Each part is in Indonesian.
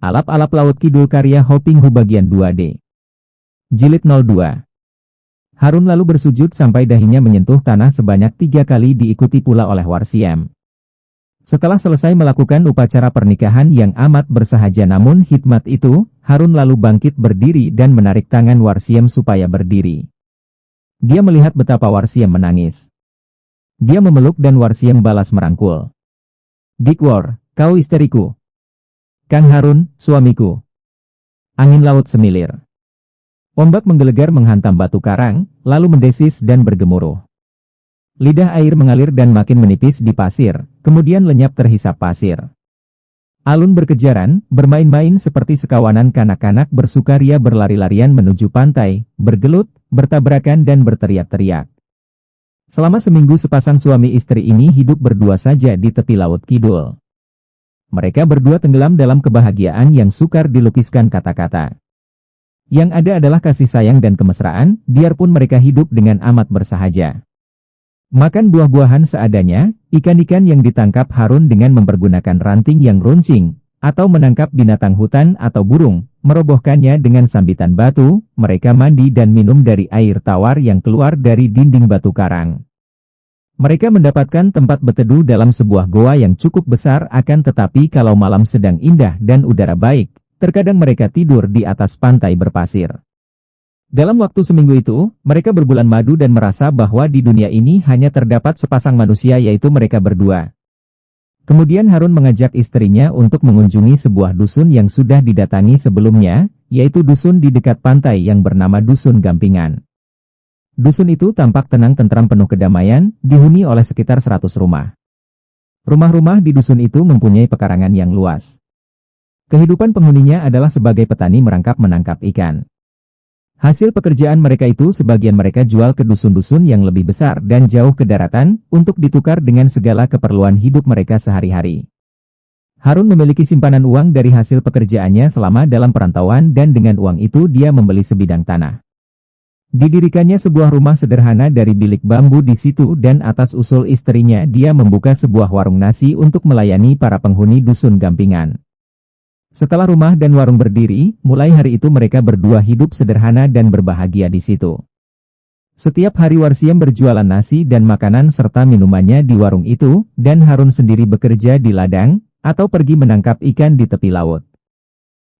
Alap-alap Laut Kidul karya Hoping Hu bagian 2D. Jilid 02. Harun lalu bersujud sampai dahinya menyentuh tanah sebanyak 3 kali, diikuti pula oleh Warsiem. Setelah selesai melakukan upacara pernikahan yang amat bersahaja namun hikmat itu, Harun lalu bangkit berdiri dan menarik tangan Warsiem supaya berdiri. Dia melihat betapa Warsiem menangis. Dia memeluk dan Warsiem balas merangkul. "Dikwor, kau isteriku. Kang Harun, suamiku." Angin laut semilir. Ombak menggelegar menghantam batu karang, lalu mendesis dan bergemuruh. Lidah air mengalir dan makin menipis di pasir, kemudian lenyap terhisap pasir. Alun berkejaran, bermain-main seperti sekawanan kanak-kanak bersukaria berlari-larian menuju pantai, bergelut, bertabrakan dan berteriak-teriak. Selama seminggu sepasang suami istri ini hidup berdua saja di tepi Laut Kidul. Mereka berdua tenggelam dalam kebahagiaan yang sukar dilukiskan kata-kata. Yang ada adalah kasih sayang dan kemesraan, biarpun mereka hidup dengan amat bersahaja. Makan buah-buahan seadanya, ikan-ikan yang ditangkap Harun dengan mempergunakan ranting yang runcing, atau menangkap binatang hutan atau burung, merobohkannya dengan sambitan batu, mereka mandi dan minum dari air tawar yang keluar dari dinding batu karang. Mereka mendapatkan tempat berteduh dalam sebuah goa yang cukup besar, akan tetapi kalau malam sedang indah dan udara baik, terkadang mereka tidur di atas pantai berpasir. Dalam waktu seminggu itu, mereka berbulan madu dan merasa bahwa di dunia ini hanya terdapat sepasang manusia, yaitu mereka berdua. Kemudian Harun mengajak istrinya untuk mengunjungi sebuah dusun yang sudah didatangi sebelumnya, yaitu dusun di dekat pantai yang bernama Dusun Gampingan. Dusun itu tampak tenang tentram penuh kedamaian, dihuni oleh sekitar 100 rumah. Rumah-rumah di dusun itu mempunyai pekarangan yang luas. Kehidupan penghuninya adalah sebagai petani merangkap-menangkap ikan. Hasil pekerjaan mereka itu sebagian mereka jual ke dusun-dusun yang lebih besar dan jauh ke daratan, untuk ditukar dengan segala keperluan hidup mereka sehari-hari. Harun memiliki simpanan uang dari hasil pekerjaannya selama dalam perantauan dan dengan uang itu dia membeli sebidang tanah. Didirikannya sebuah rumah sederhana dari bilik bambu di situ dan atas usul istrinya dia membuka sebuah warung nasi untuk melayani para penghuni Dusun Gampingan. Setelah rumah dan warung berdiri, mulai hari itu mereka berdua hidup sederhana dan berbahagia di situ. Setiap hari Warsiem berjualan nasi dan makanan serta minumannya di warung itu, dan Harun sendiri bekerja di ladang, atau pergi menangkap ikan di tepi laut.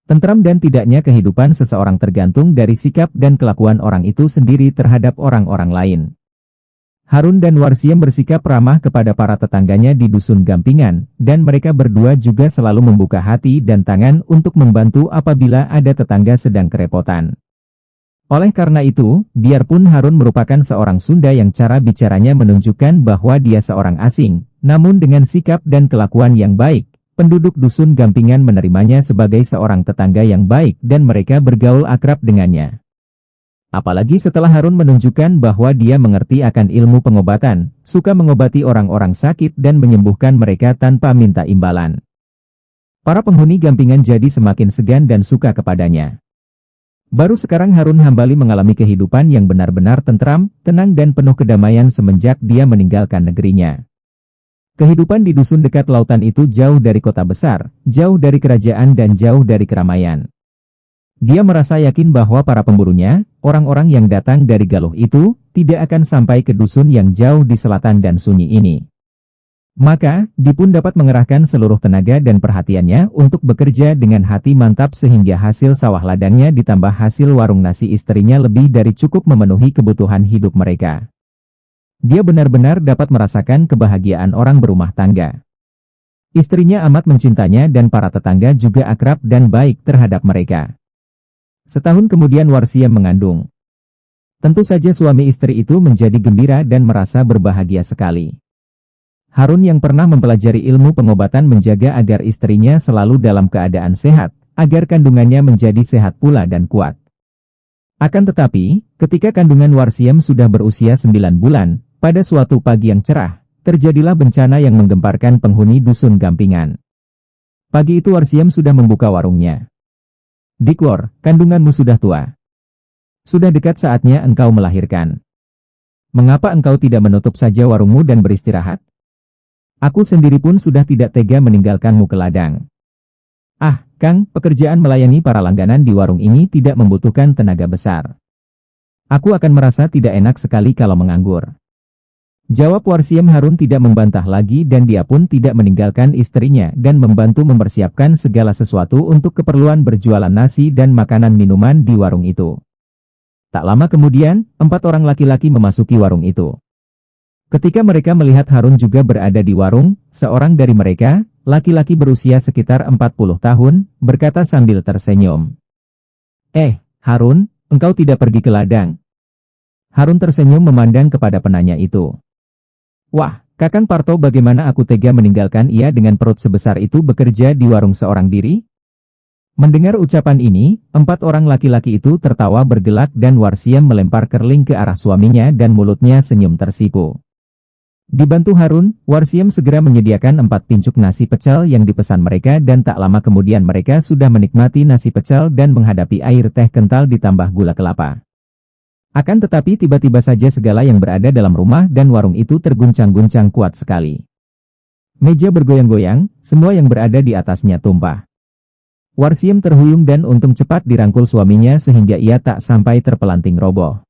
Tentram dan tidaknya kehidupan seseorang tergantung dari sikap dan kelakuan orang itu sendiri terhadap orang-orang lain. Harun dan Warsiem bersikap ramah kepada para tetangganya di Dusun Gampingan, dan mereka berdua juga selalu membuka hati dan tangan untuk membantu apabila ada tetangga sedang kerepotan. Oleh karena itu, biarpun Harun merupakan seorang Sunda yang cara bicaranya menunjukkan bahwa dia seorang asing, namun dengan sikap dan kelakuan yang baik, penduduk Dusun Gampingan menerimanya sebagai seorang tetangga yang baik dan mereka bergaul akrab dengannya. Apalagi setelah Harun menunjukkan bahwa dia mengerti akan ilmu pengobatan, suka mengobati orang-orang sakit dan menyembuhkan mereka tanpa minta imbalan. Para penghuni Gampingan jadi semakin segan dan suka kepadanya. Baru sekarang Harun Hambali mengalami kehidupan yang benar-benar tentram, tenang dan penuh kedamaian semenjak dia meninggalkan negerinya. Kehidupan di dusun dekat lautan itu jauh dari kota besar, jauh dari kerajaan dan jauh dari keramaian. Dia merasa yakin bahwa para pemburunya, orang-orang yang datang dari Galuh itu, tidak akan sampai ke dusun yang jauh di selatan dan sunyi ini. Maka, dia pun dapat mengerahkan seluruh tenaga dan perhatiannya untuk bekerja dengan hati mantap sehingga hasil sawah ladangnya ditambah hasil warung nasi istrinya lebih dari cukup memenuhi kebutuhan hidup mereka. Dia benar-benar dapat merasakan kebahagiaan orang berumah tangga. Istrinya amat mencintanya dan para tetangga juga akrab dan baik terhadap mereka. Setahun kemudian Warsiem mengandung. Tentu saja suami istri itu menjadi gembira dan merasa berbahagia sekali. Harun yang pernah mempelajari ilmu pengobatan menjaga agar istrinya selalu dalam keadaan sehat, agar kandungannya menjadi sehat pula dan kuat. Akan tetapi, ketika kandungan Warsiem sudah berusia 9 bulan, pada suatu pagi yang cerah, terjadilah bencana yang menggemparkan penghuni Dusun Gampingan. Pagi itu Warsiem sudah membuka warungnya. "Dikwor, kandunganmu sudah tua. Sudah dekat saatnya engkau melahirkan. Mengapa engkau tidak menutup saja warungmu dan beristirahat? Aku sendiri pun sudah tidak tega meninggalkanmu ke ladang." "Ah, Kang, pekerjaan melayani para langganan di warung ini tidak membutuhkan tenaga besar. Aku akan merasa tidak enak sekali kalau menganggur. Jawab Warsiem. Harun tidak membantah lagi dan dia pun tidak meninggalkan istrinya dan membantu mempersiapkan segala sesuatu untuk keperluan berjualan nasi dan makanan minuman di warung itu. Tak lama kemudian, 4 orang laki-laki memasuki warung itu. Ketika mereka melihat Harun juga berada di warung, seorang dari mereka, laki-laki berusia sekitar 40 tahun, berkata sambil tersenyum. Harun, engkau tidak pergi ke ladang? Harun tersenyum memandang kepada penanya itu. Wah, Kakang Parto, bagaimana aku tega meninggalkan ia dengan perut sebesar itu bekerja di warung seorang diri? Mendengar ucapan ini, 4 orang laki-laki itu tertawa bergelak dan Warsiem melempar kerling ke arah suaminya dan mulutnya senyum tersipu. Dibantu Harun, Warsiem segera menyediakan 4 pincuk nasi pecel yang dipesan mereka dan tak lama kemudian mereka sudah menikmati nasi pecel dan menghadapi air teh kental ditambah gula kelapa. Akan tetapi tiba-tiba saja segala yang berada dalam rumah dan warung itu terguncang-guncang kuat sekali. Meja bergoyang-goyang, semua yang berada di atasnya tumpah. Warsiem terhuyung dan untung cepat dirangkul suaminya sehingga ia tak sampai terpelanting roboh.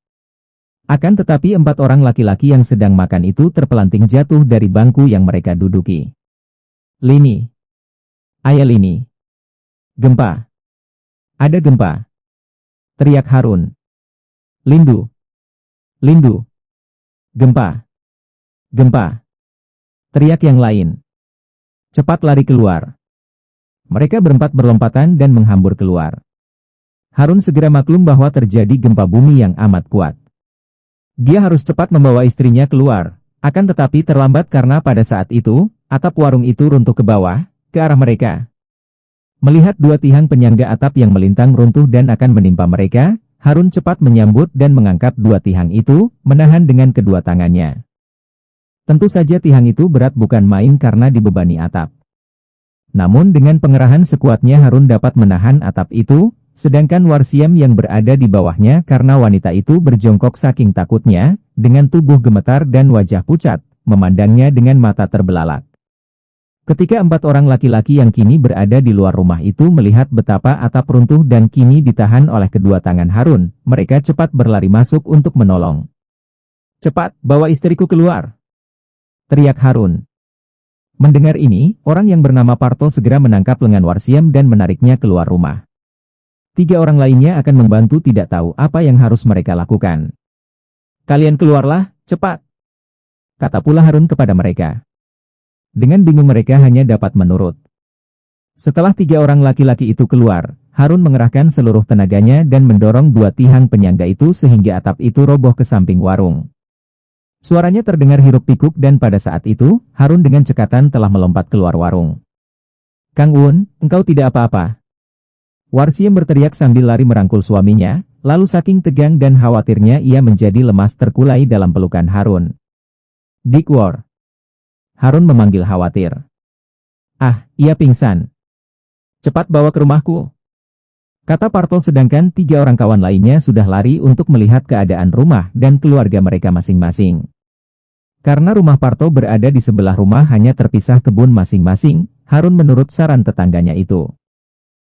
Akan tetapi 4 orang laki-laki yang sedang makan itu terpelanting jatuh dari bangku yang mereka duduki. Lini. Ayah Lini. Gempa. Ada gempa. Teriak Harun. Lindu. Lindu. Gempa. Gempa. Teriak yang lain. Cepat lari keluar. Mereka berempat berlompatan dan menghambur keluar. Harun segera maklum bahwa terjadi gempa bumi yang amat kuat. Dia harus cepat membawa istrinya keluar, akan tetapi terlambat karena pada saat itu, atap warung itu runtuh ke bawah, ke arah mereka. Melihat 2 tiang penyangga atap yang melintang runtuh dan akan menimpa mereka, Harun cepat menyambut dan mengangkat 2 tiang itu, menahan dengan kedua tangannya. Tentu saja tiang itu berat bukan main karena dibebani atap. Namun dengan pengerahan sekuatnya Harun dapat menahan atap itu, sedangkan Warsiem yang berada di bawahnya karena wanita itu berjongkok saking takutnya, dengan tubuh gemetar dan wajah pucat, memandangnya dengan mata terbelalak. Ketika 4 orang laki-laki yang kini berada di luar rumah itu melihat betapa atap runtuh dan kini ditahan oleh kedua tangan Harun, mereka cepat berlari masuk untuk menolong. Cepat, bawa istriku keluar! Teriak Harun. Mendengar ini, orang yang bernama Parto segera menangkap lengan Warsiem dan menariknya keluar rumah. 3 orang lainnya akan membantu tidak tahu apa yang harus mereka lakukan. Kalian keluarlah, cepat! Kata pula Harun kepada mereka. Dengan bingung mereka hanya dapat menurut. Setelah 3 orang laki-laki itu keluar, Harun mengerahkan seluruh tenaganya dan mendorong 2 tiang penyangga itu sehingga atap itu roboh ke samping warung. Suaranya terdengar hiruk-pikuk dan pada saat itu, Harun dengan cekatan telah melompat keluar warung. Kang Un, engkau tidak apa-apa. Warsiem berteriak sambil lari merangkul suaminya, lalu saking tegang dan khawatirnya ia menjadi lemas terkulai dalam pelukan Harun. Dikwor. Harun memanggil khawatir. Ia pingsan. Cepat bawa ke rumahku. Kata Parto sedangkan 3 orang kawan lainnya sudah lari untuk melihat keadaan rumah dan keluarga mereka masing-masing. Karena rumah Parto berada di sebelah rumah hanya terpisah kebun masing-masing, Harun menurut saran tetangganya itu.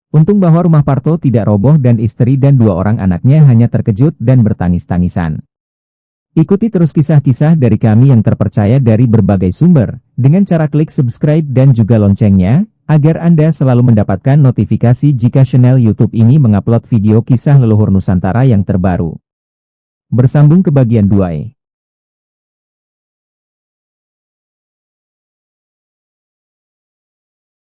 Untung bahwa rumah Parto tidak roboh dan istri dan 2 orang anaknya hanya terkejut dan bertangis-tangisan. Ikuti terus kisah-kisah dari kami yang terpercaya dari berbagai sumber, dengan cara klik subscribe dan juga loncengnya, agar Anda selalu mendapatkan notifikasi jika channel YouTube ini mengupload video kisah leluhur Nusantara yang terbaru. Bersambung ke bagian 2.